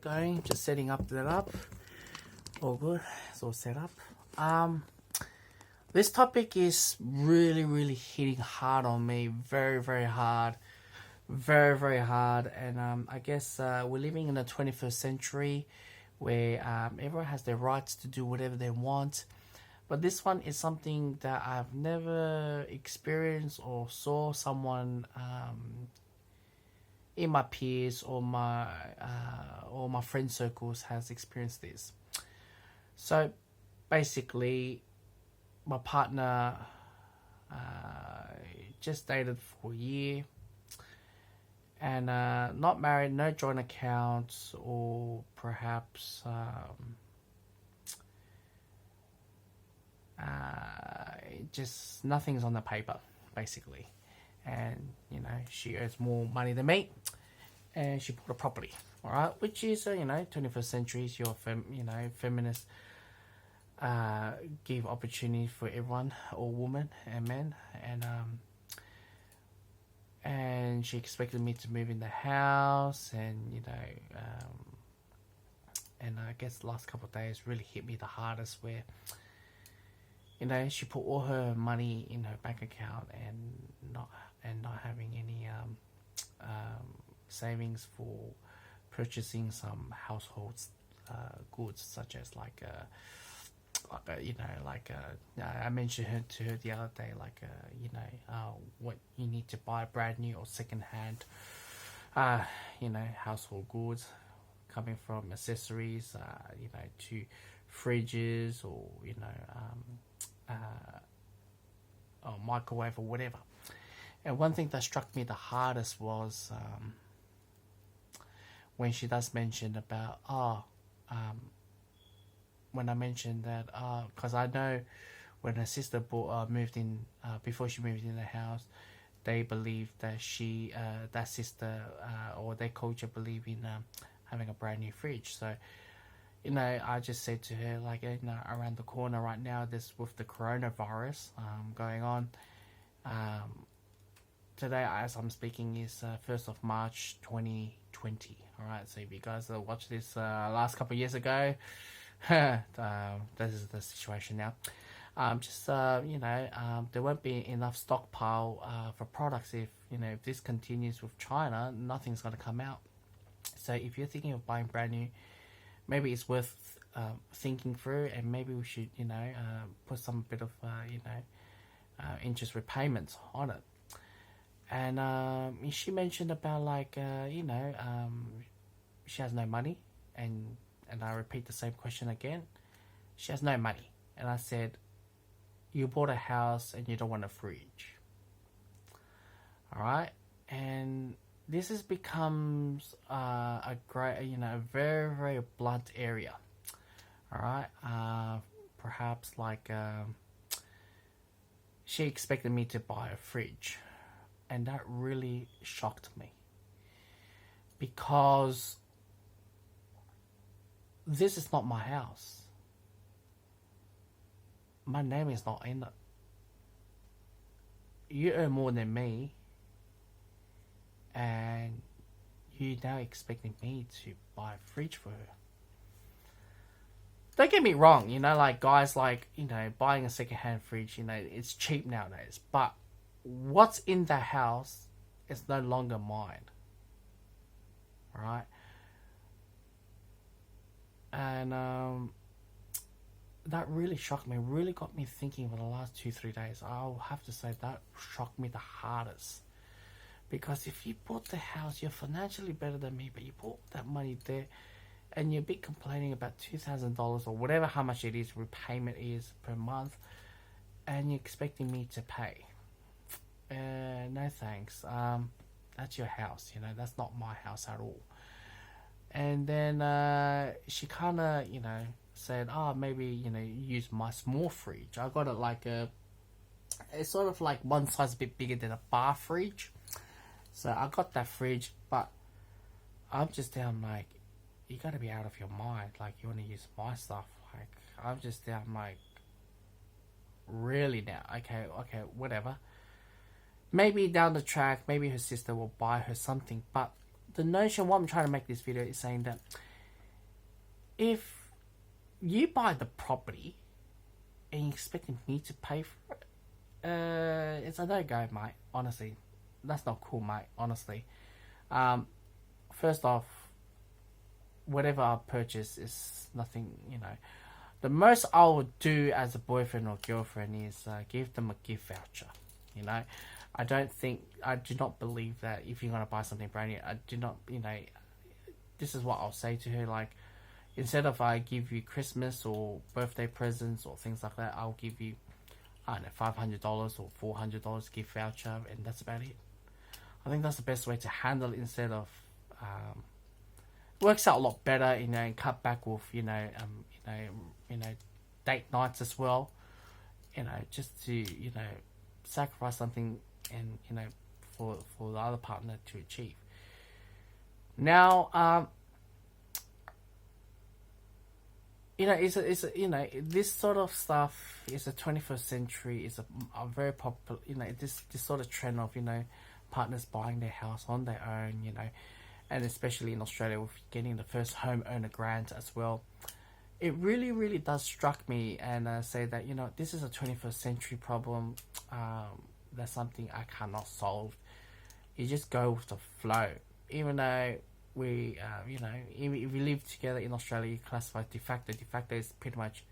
Going, just setting up that up. All good. It's all set up. This topic is really hitting hard on me. Very hard. Very hard. And I guess we're living in the 21st century where everyone has their rights to do whatever they want. But this one is something that I've never experienced or saw someone in my peers or my friend circles has experienced this. So basically, my partner just dated for a year, and not married, no joint accounts, or perhaps just nothing's on the paper, basically. And she earns more money than me, and she bought a property, all right, which is 21st century is your feminist give opportunity for everyone, all women and men, and she expected me to move in the house, and and I guess the last couple of days really hit me the hardest, where she put all her money in her bank account and not having any savings for purchasing some household goods, such as I mentioned to her the other day, what you need to buy brand new or second hand household goods, coming from accessories to fridges or or microwave or whatever. And one thing that struck me the hardest was when she does mention about when I mentioned that because I know when her sister moved in, before she moved in the house, they believed that that sister or their culture believe in having a brand new fridge. So I just said to her, around the corner right now, this with the coronavirus going on, today as I'm speaking is 1st of March 2020. All right, so if you guys watched this last couple of years ago, this is the situation now. There won't be enough stockpile for products if this continues with China. Nothing's going to come out. So if you're thinking of buying brand new, maybe it's worth thinking through, and maybe we should put some bit of interest repayments on it. And she mentioned about she has no money, and I repeat the same question again. She has no money, and I said, you bought a house and you don't want a fridge, all right? And this has becomes a great, a very blunt area, all right? Perhaps she expected me to buy a fridge, and that really shocked me, because this is not my house. My name is not in it. You earn more than me, and you now expecting me to buy a fridge for her. Don't get me wrong, guys buying a second-hand fridge, it's cheap nowadays. But what's in the house is no longer mine. Alright? And that really shocked me, really got me thinking for the last 2-3 days. I'll have to say that shocked me the hardest. Because if you bought the house, you're financially better than me, but you bought that money there, and you're a bit complaining about $2,000 or whatever, how much it is, repayment is per month, and you're expecting me to pay. No thanks. That's your house, that's not my house at all. And then she kind of, said, maybe, use my small fridge. I got it it's sort of like one size a bit bigger than a bar fridge. So I got that fridge, but I'm just down you gotta be out of your mind. You want to use my stuff. I'm just down really now. Okay, whatever. Maybe down the track, maybe her sister will buy her something. But the notion, what I'm trying to make this video is saying that if you buy the property and you're expecting me to pay for it, it's a no-go, mate. Honestly, that's not cool, mate. Honestly, first off, whatever I purchase is nothing. The most I would do as a boyfriend or girlfriend is give them a gift voucher. I do not believe that if you're gonna buy something brand new, I do not. This is what I'll say to her. Like, instead of I give you Christmas or birthday presents or things like that, I'll give you, I don't know, $500 or $400 gift voucher, and that's about it. I think that's the best way to handle it instead of, works out a lot better, and cut back with, date nights as well, just to, sacrifice something and, for the other partner to achieve. Now, this sort of stuff is a 21st century. Is a very popular. This sort of trend of partners buying their house on their own. And especially in Australia with getting the first homeowner grant as well. It really, really does struck me and say that this is a 21st century problem. That's something I cannot solve. You just go with the flow, even though we, if we live together in Australia, you classify de facto. De facto is pretty much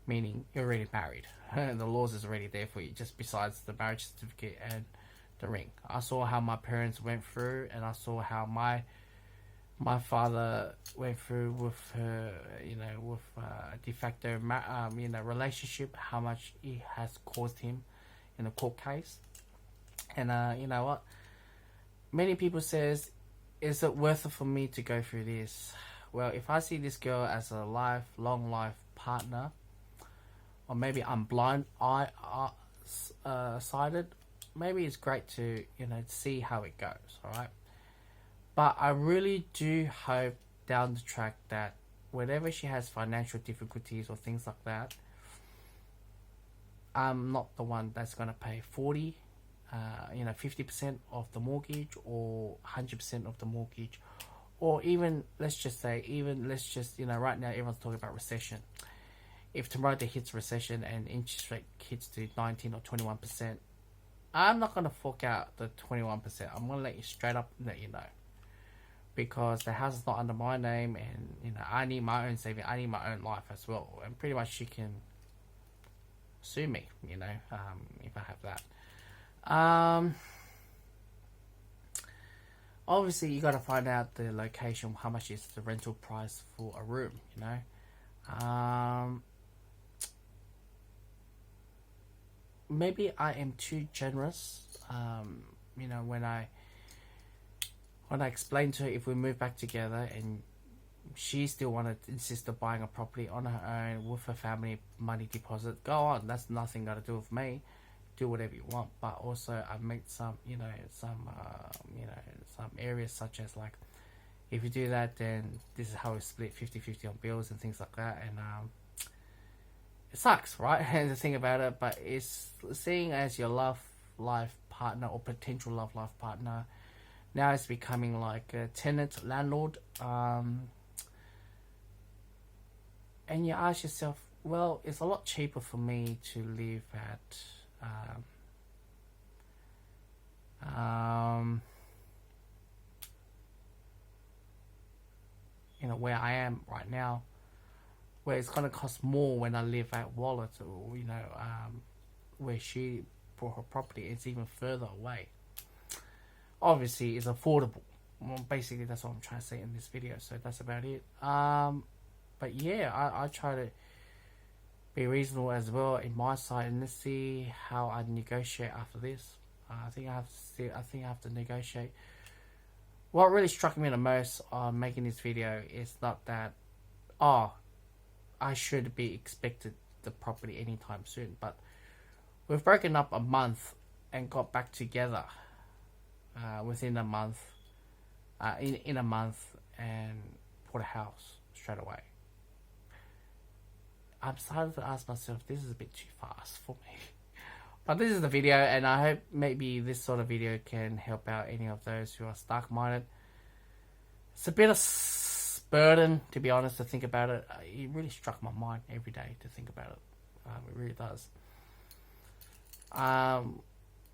meaning you're already married. The laws is already there for you, just besides the marriage certificate and the ring. I saw how my parents went through, and I saw how my father went through with her, with de facto, relationship. How much it has caused him in a court case, and you know what? Many people says, is it worth it for me to go through this? Well, if I see this girl as a long life partner, or maybe I'm blind sighted, maybe it's great to see how it goes. All right, but I really do hope down the track that whenever she has financial difficulties or things like that, I'm not the one that's gonna pay 50% of the mortgage or 100% of the mortgage, or even let's just right now everyone's talking about recession. If tomorrow there hits recession and interest rate hits to 19 or 21%, I'm not gonna fork out the 21%. I'm gonna let you know, because the house is not under my name, and I need my own saving. I need my own life as well, and pretty much she can sue me, if I have that. Obviously you got to find out the location, how much is the rental price for a room, maybe I am too generous, when I explained to her if we move back together and she still wanted to insist on buying a property on her own with her family money deposit, go on, that's nothing got to do with me. Do whatever you want, but also I make some areas such as, like, if you do that, then this is how we split 50-50 on bills and things like that, and it sucks, right? And the thing about it, but it's seeing as your love life partner or potential love life partner, now it's becoming like a tenant landlord, and you ask yourself, well, it's a lot cheaper for me to live at where I am right now, where it's going to cost more when I live at Wallet, or where she bought her property. It's even further away. Obviously it's affordable. Well, basically that's what I'm trying to say in this video, so that's about it. But yeah, I try to be reasonable as well in my side, and let's see how I negotiate after this. I think I have to negotiate. What really struck me the most on making this video is not that I should be expected the property anytime soon, but we've broken up a month and got back together within a month, in a month, and bought a house straight away. I'm starting to ask myself, this is a bit too fast for me. But this is the video, and I hope maybe this sort of video can help out any of those who are stark-minded. It's a bit burden, to be honest, to think about it. It really struck my mind every day to think about it. It really does.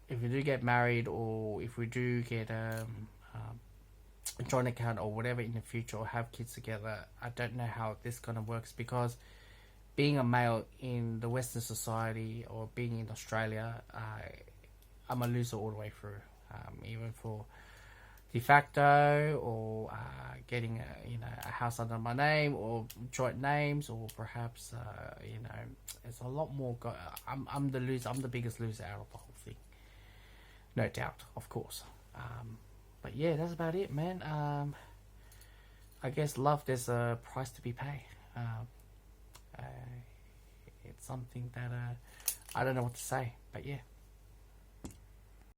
If we do get married, or if we do get a joint account or whatever in the future, or have kids together, I don't know how this kind of works, because being a male in the Western society, or being in Australia, I'm a loser all the way through. Even for de facto, or getting a house under my name, or joint names, or perhaps it's a lot more. I'm the loser. I'm the biggest loser out of the whole thing, no doubt, of course. But yeah, that's about it, man. I guess love, there's a price to be paid. It's something that I don't know what to say, but yeah.